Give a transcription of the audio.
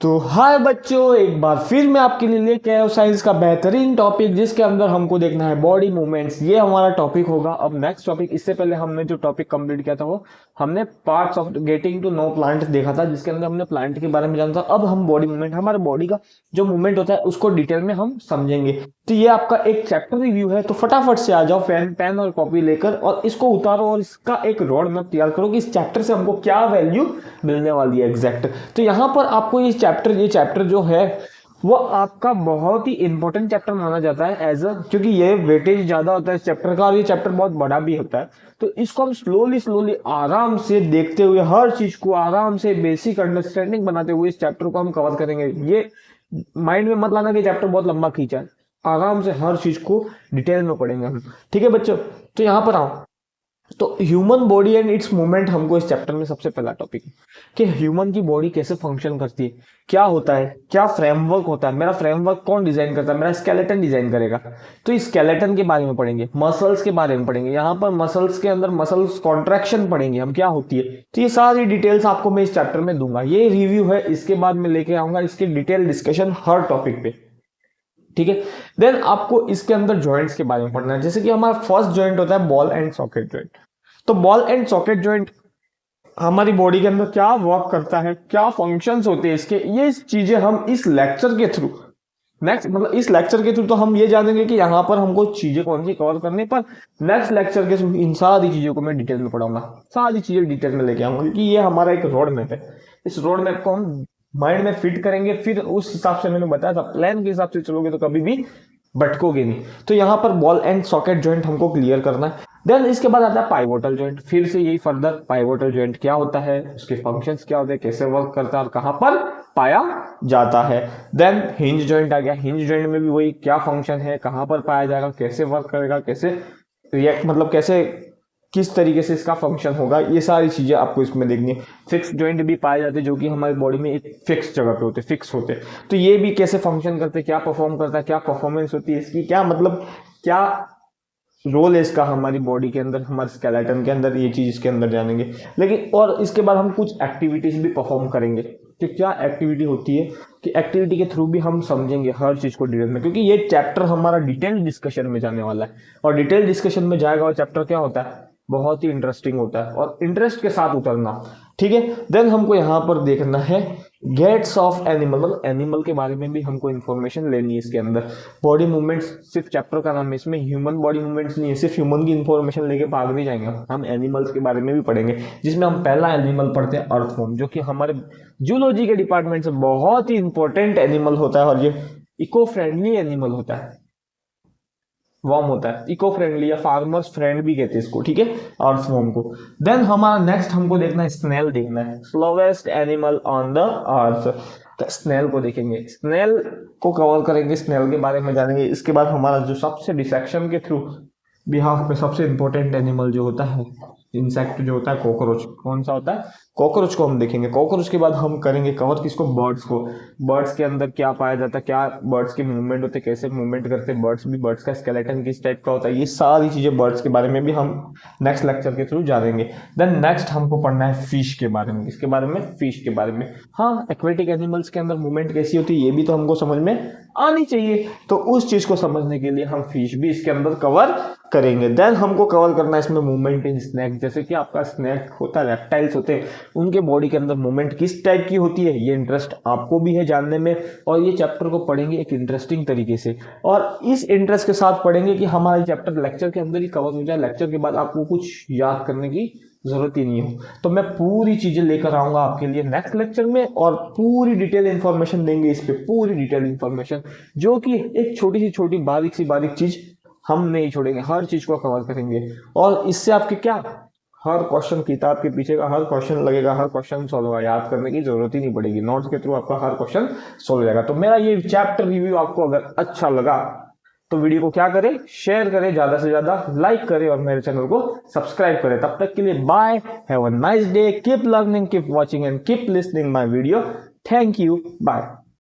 तो हाय बच्चों, एक बार फिर मैं आपके लिए लेके आया हूँ साइंस का बेहतरीन टॉपिक, जिसके अंदर हमको देखना है बॉडी मूवमेंट्स। ये हमारा टॉपिक होगा। अब नेक्स्ट टॉपिक, इससे पहले हमने जो टॉपिक कंप्लीट किया था वो हमने parts of getting to know plant देखा था, जिसके अंदर हमने प्लांट के बारे में जाना था। अब हम बॉडी मूवमेंट, हमारे बॉडी का जो मूवमेंट होता है उसको डिटेल में हम समझेंगे। तो ये आपका एक चैप्टर रिव्यू है, तो फटाफट से आ जाओ पेन और कॉपी लेकर और इसको उतारो और इसका एक रोड मैप तैयार करो कि इस चैप्टर से हमको क्या वैल्यू मिलने वाली है एग्जैक्ट। तो यहाँ पर आपको ये चैप्टर जो है वो आपका बहुत ही इंपॉर्टेंट चैप्टर माना जाता है एज अ, क्योंकि ये वेटेज ज्यादा होता है इस चैप्टर का और ये चैप्टर बहुत बड़ा भी होता है। तो इसको हम स्लोली आराम से देखते हुए, हर चीज को आराम से बेसिक अंडरस्टैंडिंग बनाते हुए इस चैप्टर को हम कवर करेंगे। ये माइंड में मत लाना कि चैप्टर बहुत लंबा खींचा है, आराम से हर चीज को डिटेल में पढ़ेंगे हम। ठीक है बच्चों, तो यहाँ पर आओ। तो human body and it's movement हमको इस चैप्टर में सबसे पहला टॉपिक है कि ह्यूमन की बॉडी कैसे फंक्शन करती है, क्या होता है, क्या फ्रेमवर्क होता है, मेरा फ्रेमवर्क कौन डिजाइन करता है, मेरा स्केलेटन डिजाइन करेगा। तो इस स्केलेटन के बारे में पढ़ेंगे, मसल्स के बारे में पढ़ेंगे, यहाँ पर मसल्स के अंदर मसल्स कॉन्ट्रैक्शन पढ़ेंगे हम, क्या होती है। तो ये सारी डिटेल्स आपको मैं इस चैप्टर में दूंगा। ये रिव्यू है, इसके बाद में लेके आऊंगा इसकी डिटेल डिस्कशन हर टॉपिक पे। ठीक है, देन आपको इसके अंदर जॉइंट्स के बारे में पढ़ना है। जैसे कि हमारा फर्स्ट जॉइंट होता है बॉल एंड सॉकेट जॉइंट। तो बॉल एंड सॉकेट जॉइंट हमारी बॉडी के अंदर क्या वर्क करता है, क्या फंक्शंस होते हैं इसके, ये चीजें हम इस लेक्चर के थ्रू इस लेक्चर के थ्रू तो हम ये जानेंगे कि यहाँ पर हमको चीजें कौन सी कवर करनी, पर नेक्स्ट लेक्चर के थ्रू इन सारी चीजों को मैं डिटेल में पढ़ाऊंगा, सारी चीजें डिटेल में लेके आऊंगा, क्योंकि ये हमारा एक रोड मैप है। इस रोड मैप को हम माइंड में फिट करेंगे, फिर उस हिसाब से मैंने बताया था प्लान के हिसाब से चलोगे तो कभी भी भटकोगे नहीं। तो यहाँ पर बॉल एंड सॉकेट जॉइंट हमको क्लियर करना है। देन इसके बाद आता है पाइवोटल जॉइंट। फिर से यही फर्दर पाइवोटल जॉइंट क्या होता है, उसके फंक्शंस क्या होते हैं, कैसे वर्क करता है और कहाँ पर पाया जाता है। देन हिंज जॉइंट आ गया। हिंज जॉइंट में भी वही क्या फंक्शन है, कहाँ पर पाया जाएगा, कैसे वर्क करेगा, कैसे रिएक्ट, कैसे किस तरीके से इसका फंक्शन होगा, ये सारी चीजें आपको इसमें देखनी है। फिक्स जॉइंट भी पाए जाते हैं जो कि हमारी बॉडी में एक फिक्स जगह पे होते हैं, फिक्स होते हैं। तो ये भी कैसे फंक्शन करते हैं, क्या परफॉर्म करता है, क्या परफॉर्मेंस होती है इसकी, क्या रोल है इसका हमारी बॉडी के अंदर, हमारे स्केलेटन के अंदर, ये चीज इसके अंदर जानेंगे। लेकिन और इसके बाद हम कुछ एक्टिविटीज भी परफॉर्म करेंगे कि क्या एक्टिविटी होती है, कि एक्टिविटी के थ्रू भी हम समझेंगे हर चीज को डिटेल में, क्योंकि ये चैप्टर हमारा डिटेल डिस्कशन में जाने वाला है। और डिटेल डिस्कशन में जाएगा और चैप्टर क्या होता है, बहुत ही इंटरेस्टिंग होता है और इंटरेस्ट के साथ उतरना। ठीक है, देन हमको यहाँ पर देखना है गेट्स ऑफ एनिमल, एनिमल के बारे में भी हमको इन्फॉर्मेशन लेनी है इसके अंदर। बॉडी मूवमेंट्स सिर्फ चैप्टर का नाम है, इसमें ह्यूमन बॉडी मूवमेंट्स नहीं है, सिर्फ ह्यूमन की इन्फॉर्मेशन लेके भाग नहीं जाएंगे, हम एनिमल्स के बारे में भी पढ़ेंगे। जिसमें हम पहला एनिमल पढ़ते हैं अर्थवर्म, जो कि हमारे जूलॉजी के डिपार्टमेंट से बहुत ही इंपॉर्टेंट एनिमल होता है और ये इको फ्रेंडली एनिमल होता है, वर्म होता है, इको फ्रेंडली या फार्मर्स फ्रेंड भी कहते हैं इसको। ठीक है, अर्थवर्म को। देन हमारा नेक्स्ट हमको देखना है स्नेल, देखना है slowest animal on the earth. तो स्नेल को देखेंगे, स्नेल को कवर करेंगे, स्नेल के बारे में जानेंगे। इसके बाद हमारा जो सबसे डिसेक्शन के थ्रू बिहाफ पे सबसे इंपॉर्टेंट एनिमल जो होता है, इंसेक्ट जो होता है, कॉकरोच। कौन सा होता है, कॉकरोच को हम देखेंगे। कॉकरोच के बाद हम करेंगे कवर किसको, बर्ड्स को। बर्ड्स के अंदर क्या पाया जाता है, क्या बर्ड्स के मूवमेंट होते हैं, कैसे मूवमेंट करते हैं बर्ड्स भी, बर्ड्स का स्केलेटन किस टाइप का होता है, ये सारी चीजें बर्ड्स के बारे में भी हम नेक्स्ट लेक्चर के थ्रू जानेंगे। देन नेक्स्ट हमको पढ़ना है फिश के बारे में। इसके बारे में, फिश के बारे में, हाँ एक्वेटिक एनिमल्स के अंदर मूवमेंट कैसी होती है ये भी तो हमको समझ में आनी चाहिए। तो उस चीज को समझने के लिए हम फिश भी इसके अंदर कवर करेंगे। देन हमको कवर करना है इसमें मूवमेंट इन स्नेक। जैसे कि आपका स्नेक होता है, रेप्टाइल्स होते हैं, उनके बॉडी के अंदर मूवमेंट किस टाइप की होती है, ये इंटरेस्ट आपको भी है जानने में। और ये चैप्टर को पढ़ेंगे एक इंटरेस्टिंग तरीके से, और इस इंटरेस्ट के साथ पढ़ेंगे कि हमारा चैप्टर लेक्चर के अंदर ही कवर हो जाए, लेक्चर के बाद आपको कुछ याद करने की जरूरत ही नहीं हो। तो मैं पूरी चीजें लेकर आऊंगा आपके लिए नेक्स्ट लेक्चर में और पूरी डिटेल इंफॉर्मेशन देंगे इस पे, पूरी डिटेल इंफॉर्मेशन, जो कि एक छोटी सी छोटी बारीक चीज हम नहीं छोड़ेंगे, हर चीज को कवर करेंगे। और इससे आपके क्या, हर क्वेश्चन, किताब के पीछे का हर क्वेश्चन लगेगा, हर क्वेश्चन सॉल्व होगा, याद करने की जरूरत ही नहीं पड़ेगी, नोट्स के थ्रू आपका हर क्वेश्चन सॉल्व हो जाएगा। तो मेरा ये चैप्टर रिव्यू आपको अगर अच्छा लगा तो वीडियो को क्या करें, शेयर करें, ज्यादा से ज्यादा लाइक करें और मेरे चैनल को सब्सक्राइब करें। तब तक के लिए bye, have a nice day, keep learning, keep watching and keep listening my video. Thank you, bye.